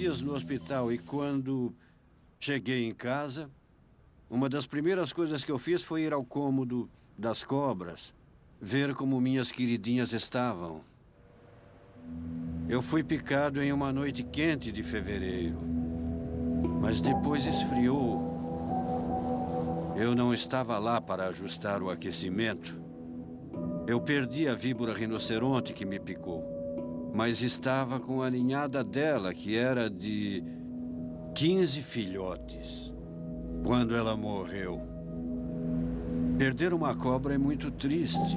dias no hospital e quando cheguei em casa, uma das primeiras coisas que eu fiz foi ir ao cômodo das cobras, ver como minhas queridinhas estavam. Eu fui picado em uma noite quente de fevereiro, mas depois esfriou. Eu não estava lá para ajustar o aquecimento. Eu perdi a víbora rinoceronte que me picou, mas estava com a ninhada dela, que era de 15 filhotes, quando ela morreu. Perder uma cobra é muito triste.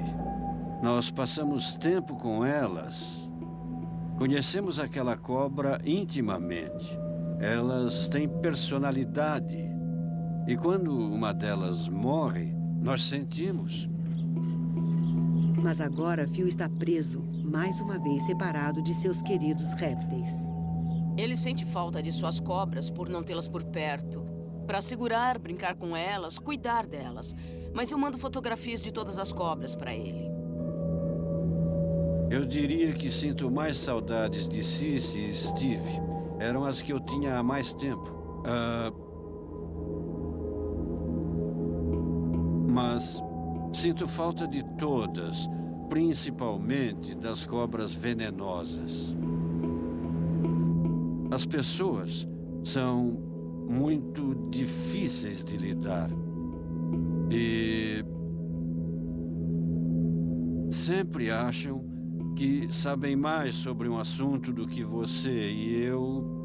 Nós passamos tempo com elas. Conhecemos aquela cobra intimamente. Elas têm personalidade. E quando uma delas morre, nós sentimos. Mas agora Phil está preso, mais uma vez separado de seus queridos répteis. Ele sente falta de suas cobras por não tê-las por perto. Para segurar, brincar com elas, cuidar delas. Mas eu mando fotografias de todas as cobras para ele. Eu diria que sinto mais saudades de Cici e Steve. Eram as que eu tinha há mais tempo. Mas sinto falta de todas, principalmente das cobras venenosas. As pessoas são muito difíceis de lidar. E sempre acham que sabem mais sobre um assunto do que você, e eu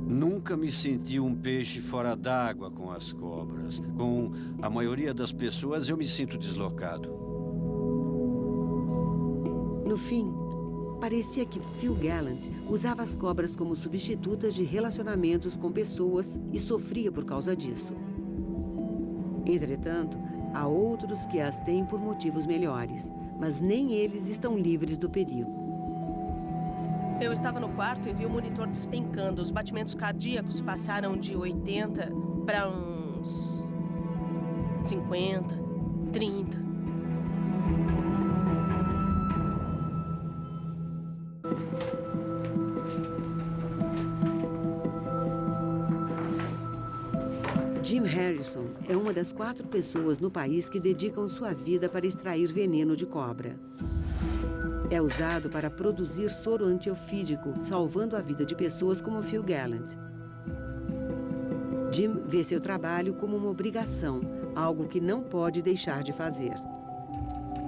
nunca me senti um peixe fora d'água com as cobras. Com a maioria das pessoas, eu me sinto deslocado. No fim, parecia que Phil Gallant usava as cobras como substitutas de relacionamentos com pessoas e sofria por causa disso. Entretanto, há outros que as têm por motivos melhores, mas nem eles estão livres do perigo. Eu estava no quarto e vi o monitor despencando. Os batimentos cardíacos passaram de 80 para uns 50, 30. Jim Harrison é uma das 4 pessoas no país que dedicam sua vida para extrair veneno de cobra. É usado para produzir soro antiofídico, salvando a vida de pessoas como Phil Gallant. Jim vê seu trabalho como uma obrigação, algo que não pode deixar de fazer.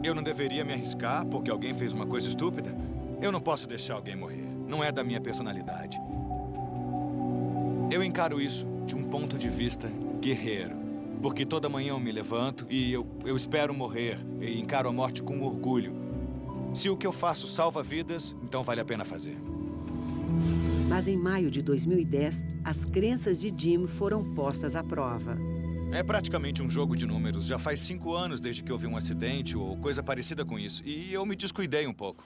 Eu não deveria me arriscar porque alguém fez uma coisa estúpida? Eu não posso deixar alguém morrer. Não é da minha personalidade. Eu encaro isso de um ponto de vista guerreiro. Porque toda manhã eu me levanto e eu espero morrer e encaro a morte com orgulho. Se o que eu faço salva vidas, então vale a pena fazer. Mas em maio de 2010, as crenças de Jim foram postas à prova. É praticamente um jogo de números. Já faz 5 anos desde que houve um acidente ou coisa parecida com isso. E eu me descuidei um pouco.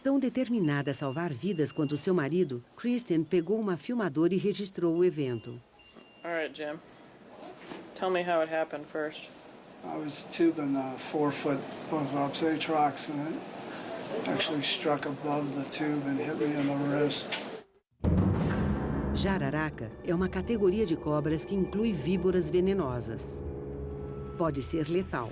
Tão determinada a salvar vidas quanto seu marido, Kristen pegou uma filmadora e registrou o evento. All right, Jim. Tell me how it happened first. I was tubing 4-foot Bothrops atrox, and it actually struck above the tube and hit me in the wrist. Jararaca é uma categoria de cobras que inclui víboras venenosas. Pode ser letal.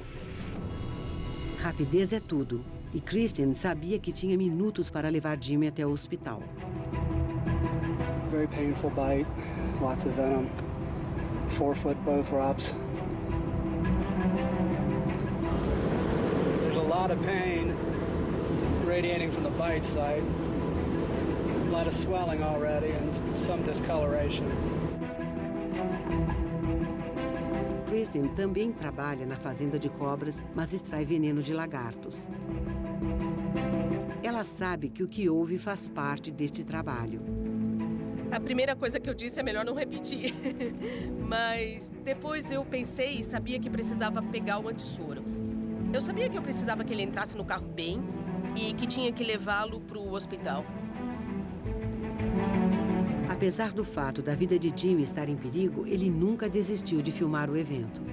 Rapidez é tudo, e Kristen sabia que tinha minutos para levar Jimmy até o hospital. Very painful bite, lots of venom. 4-foot Bothrops. There's a lot of pain radiating from the bite site. A lot of swelling already and some discoloration. Kristen também trabalha na fazenda de cobras, mas extrai veneno de lagartos. Ela sabe que o que houve faz parte deste trabalho. A primeira coisa que eu disse é melhor não repetir. Mas depois eu pensei e sabia que precisava pegar o antissoro. Eu sabia que eu precisava que ele entrasse no carro bem e que tinha que levá-lo para o hospital. Apesar do fato da vida de Jimmy estar em perigo, ele nunca desistiu de filmar o evento.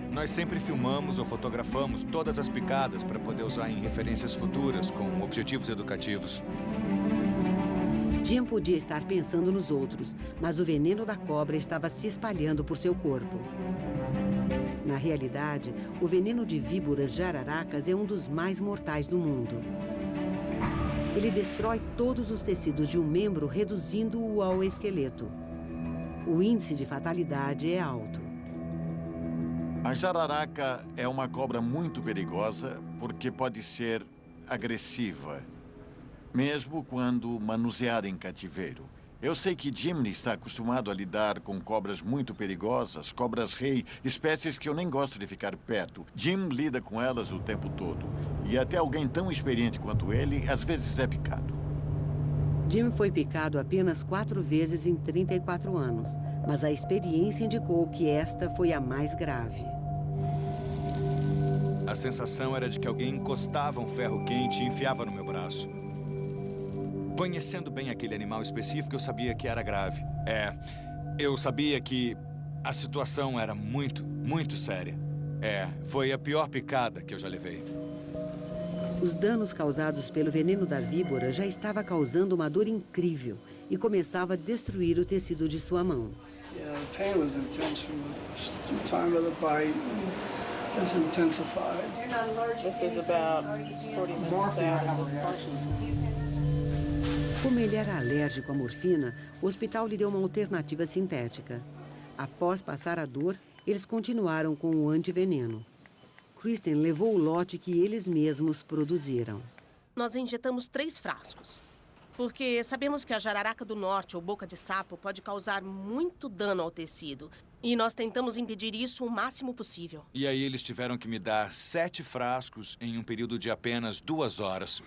Nós sempre filmamos ou fotografamos todas as picadas para poder usar em referências futuras com objetivos educativos. Jim podia estar pensando nos outros, mas o veneno da cobra estava se espalhando por seu corpo. Na realidade, o veneno de víboras jararacas é um dos mais mortais do mundo. Ele destrói todos os tecidos de um membro, reduzindo-o ao esqueleto. O índice de fatalidade é alto. A jararaca é uma cobra muito perigosa porque pode ser agressiva, mesmo quando manuseada em cativeiro. Eu sei que Jim está acostumado a lidar com cobras muito perigosas, cobras-rei, espécies que eu nem gosto de ficar perto. Jim lida com elas o tempo todo. E até alguém tão experiente quanto ele, às vezes é picado. Jim foi picado apenas 4 vezes em 34 anos, mas a experiência indicou que esta foi a mais grave. A sensação era de que alguém encostava um ferro quente e enfiava no meu braço. Conhecendo bem aquele animal específico, eu sabia que era grave. Eu sabia que a situação era muito, muito séria. Foi a pior picada que eu já levei. Os danos causados pelo veneno da víbora já estava causando uma dor incrível e começava a destruir o tecido de sua mão. Yeah, the pain was intense from the time of the bite. It's intensified. This is about 40 minutes out of this function. Como ele era alérgico à morfina, o hospital lhe deu uma alternativa sintética. Após passar a dor, eles continuaram com o antiveneno. Kristen levou o lote que eles mesmos produziram. Nós injetamos 3 frascos. Porque sabemos que a jararaca do norte ou boca de sapo pode causar muito dano ao tecido. E nós tentamos impedir isso o máximo possível. E aí eles tiveram que me dar 7 frascos em um período de apenas 2 horas.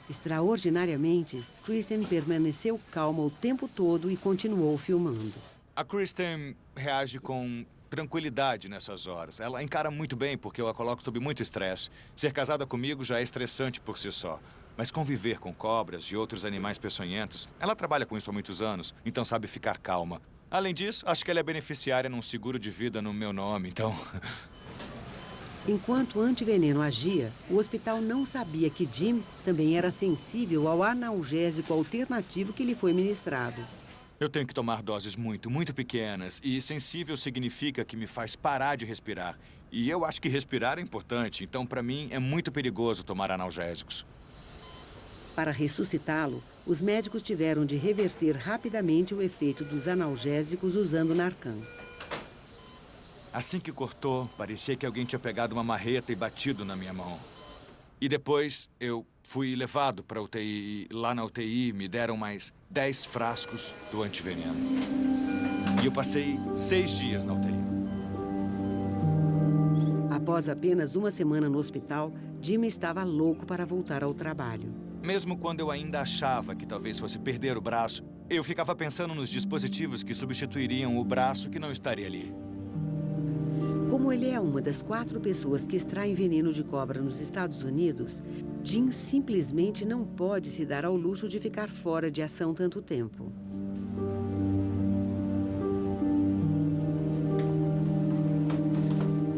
Extraordinariamente, Kristen permaneceu calma o tempo todo e continuou filmando. A Kristen reage com tranquilidade nessas horas. Ela encara muito bem porque eu a coloco sob muito estresse. Ser casada comigo já é estressante por si só. Mas conviver com cobras e outros animais peçonhentos, ela trabalha com isso há muitos anos, então sabe ficar calma. Além disso, acho que ela é beneficiária num seguro de vida no meu nome, então... Enquanto o antiveneno agia, o hospital não sabia que Jim também era sensível ao analgésico alternativo que lhe foi ministrado. Eu tenho que tomar doses muito, muito pequenas. E sensível significa que me faz parar de respirar. E eu acho que respirar é importante, então para mim é muito perigoso tomar analgésicos. Para ressuscitá-lo, os médicos tiveram de reverter rapidamente o efeito dos analgésicos usando Narcan. Assim que cortou, parecia que alguém tinha pegado uma marreta e batido na minha mão. E depois eu fui levado para a UTI e lá na UTI me deram mais 10 frascos do antiveneno. E eu passei 6 dias na UTI. Após apenas uma semana no hospital, Jim estava louco para voltar ao trabalho. Mesmo quando eu ainda achava que talvez fosse perder o braço, eu ficava pensando nos dispositivos que substituiriam o braço que não estaria ali. Como ele é uma das 4 pessoas que extraem veneno de cobra nos Estados Unidos, Jim simplesmente não pode se dar ao luxo de ficar fora de ação tanto tempo.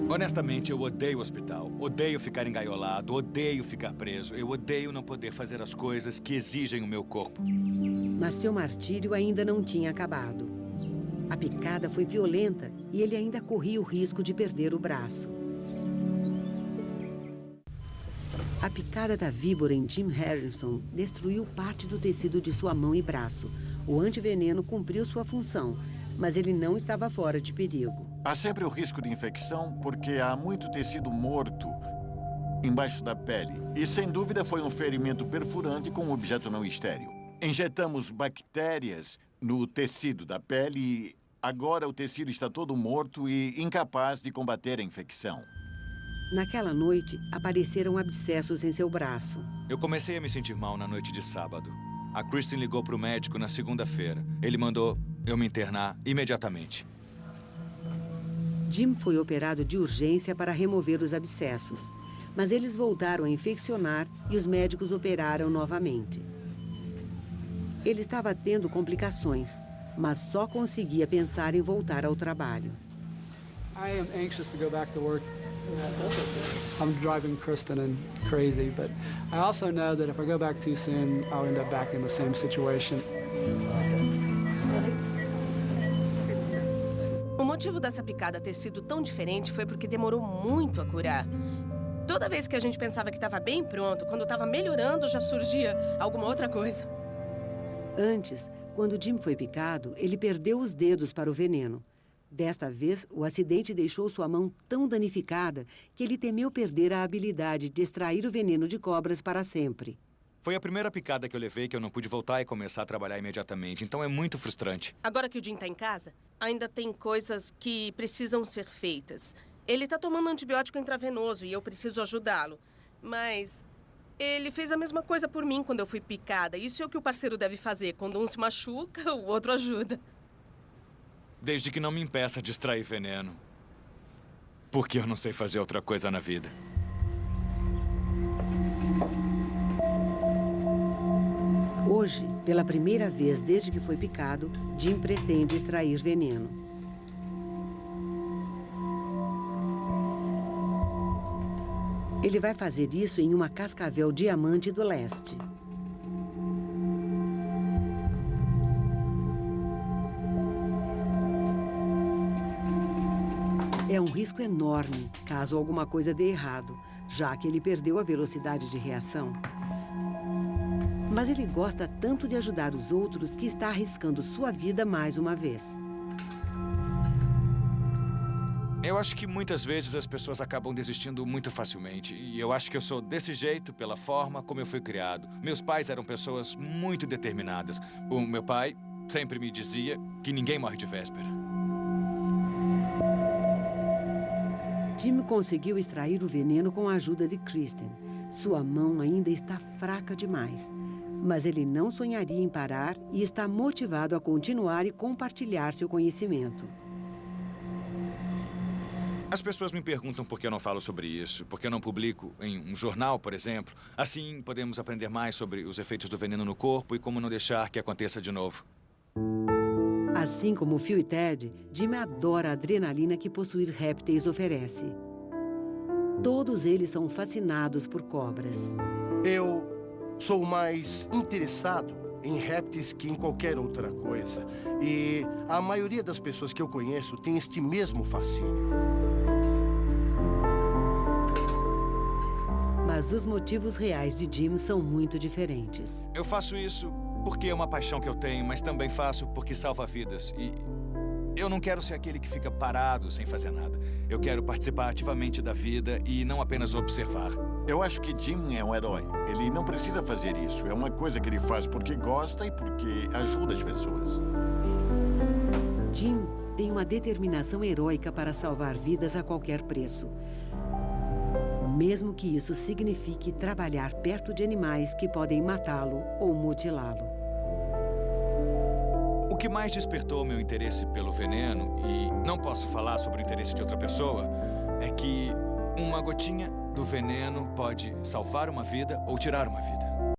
Honestamente, eu odeio o hospital, odeio ficar engaiolado, odeio ficar preso, eu odeio não poder fazer as coisas que exigem o meu corpo. Mas seu martírio ainda não tinha acabado. A picada foi violenta e ele ainda corria o risco de perder o braço. A picada da víbora em Jim Harrison destruiu parte do tecido de sua mão e braço. O antiveneno cumpriu sua função, mas ele não estava fora de perigo. Há sempre o risco de infecção porque há muito tecido morto embaixo da pele. E, sem dúvida, foi um ferimento perfurante com um objeto não estéril. Injetamos bactérias no tecido da pele e agora o tecido está todo morto e incapaz de combater a infecção. Naquela noite, apareceram abscessos em seu braço. Eu comecei a me sentir mal na noite de sábado. A Kristen ligou para o médico na segunda-feira. Ele mandou eu me internar imediatamente. Jim foi operado de urgência para remover os abscessos, mas eles voltaram a infeccionar e os médicos operaram novamente. Ele estava tendo complicações, mas só conseguia pensar em voltar ao trabalho. I am anxious to go back to work. I'm driving Kristen crazy, but I also know that if I go back too soon, I'll end up back in the same situation. motivo dessa picada ter sido tão diferente foi porque demorou muito a curar. Toda vez que a gente pensava que estava bem pronto, quando estava melhorando, já surgia alguma outra coisa. Antes, quando Jim foi picado, ele perdeu os dedos para o veneno. Desta vez, o acidente deixou sua mão tão danificada que ele temeu perder a habilidade de extrair o veneno de cobras para sempre. Foi a primeira picada que eu levei que eu não pude voltar e começar a trabalhar imediatamente, então é muito frustrante. Agora que o Jim está em casa, ainda tem coisas que precisam ser feitas. Ele está tomando antibiótico intravenoso e eu preciso ajudá-lo. Mas ele fez a mesma coisa por mim quando eu fui picada. Isso é o que o parceiro deve fazer. Quando um se machuca, o outro ajuda. Desde que não me impeça de extrair veneno. Porque eu não sei fazer outra coisa na vida. Hoje, pela primeira vez desde que foi picado, Jim pretende extrair veneno. Ele vai fazer isso em uma cascavel diamante do leste. É um risco enorme caso alguma coisa dê errado, já que ele perdeu a velocidade de reação. Mas ele gosta tanto de ajudar os outros que está arriscando sua vida mais uma vez. Eu acho que muitas vezes as pessoas acabam desistindo muito facilmente. E eu acho que eu sou desse jeito pela forma como eu fui criado. Meus pais eram pessoas muito determinadas. O meu pai sempre me dizia que ninguém morre de véspera. Jim conseguiu extrair o veneno com a ajuda de Kristen. Sua mão ainda está fraca demais. Mas ele não sonharia em parar e está motivado a continuar e compartilhar seu conhecimento. As pessoas me perguntam por que eu não falo sobre isso, por que eu não publico em um jornal, por exemplo. Assim, podemos aprender mais sobre os efeitos do veneno no corpo e como não deixar que aconteça de novo. Assim como Phil e Ted, Jim adora a adrenalina que possuir répteis oferece. Todos eles são fascinados por cobras. Eu sou mais interessado em répteis que em qualquer outra coisa. E a maioria das pessoas que eu conheço tem este mesmo fascínio. Mas os motivos reais de Jim são muito diferentes. Eu faço isso porque é uma paixão que eu tenho, mas também faço porque salva vidas. E eu não quero ser aquele que fica parado sem fazer nada. Eu quero participar ativamente da vida e não apenas observar. Eu acho que Jim é um herói. Ele não precisa fazer isso. É uma coisa que ele faz porque gosta e porque ajuda as pessoas. Jim tem uma determinação heróica para salvar vidas a qualquer preço. Mesmo que isso signifique trabalhar perto de animais que podem matá-lo ou mutilá-lo. O que mais despertou meu interesse pelo veneno, e não posso falar sobre o interesse de outra pessoa, é que uma gotinha do veneno pode salvar uma vida ou tirar uma vida.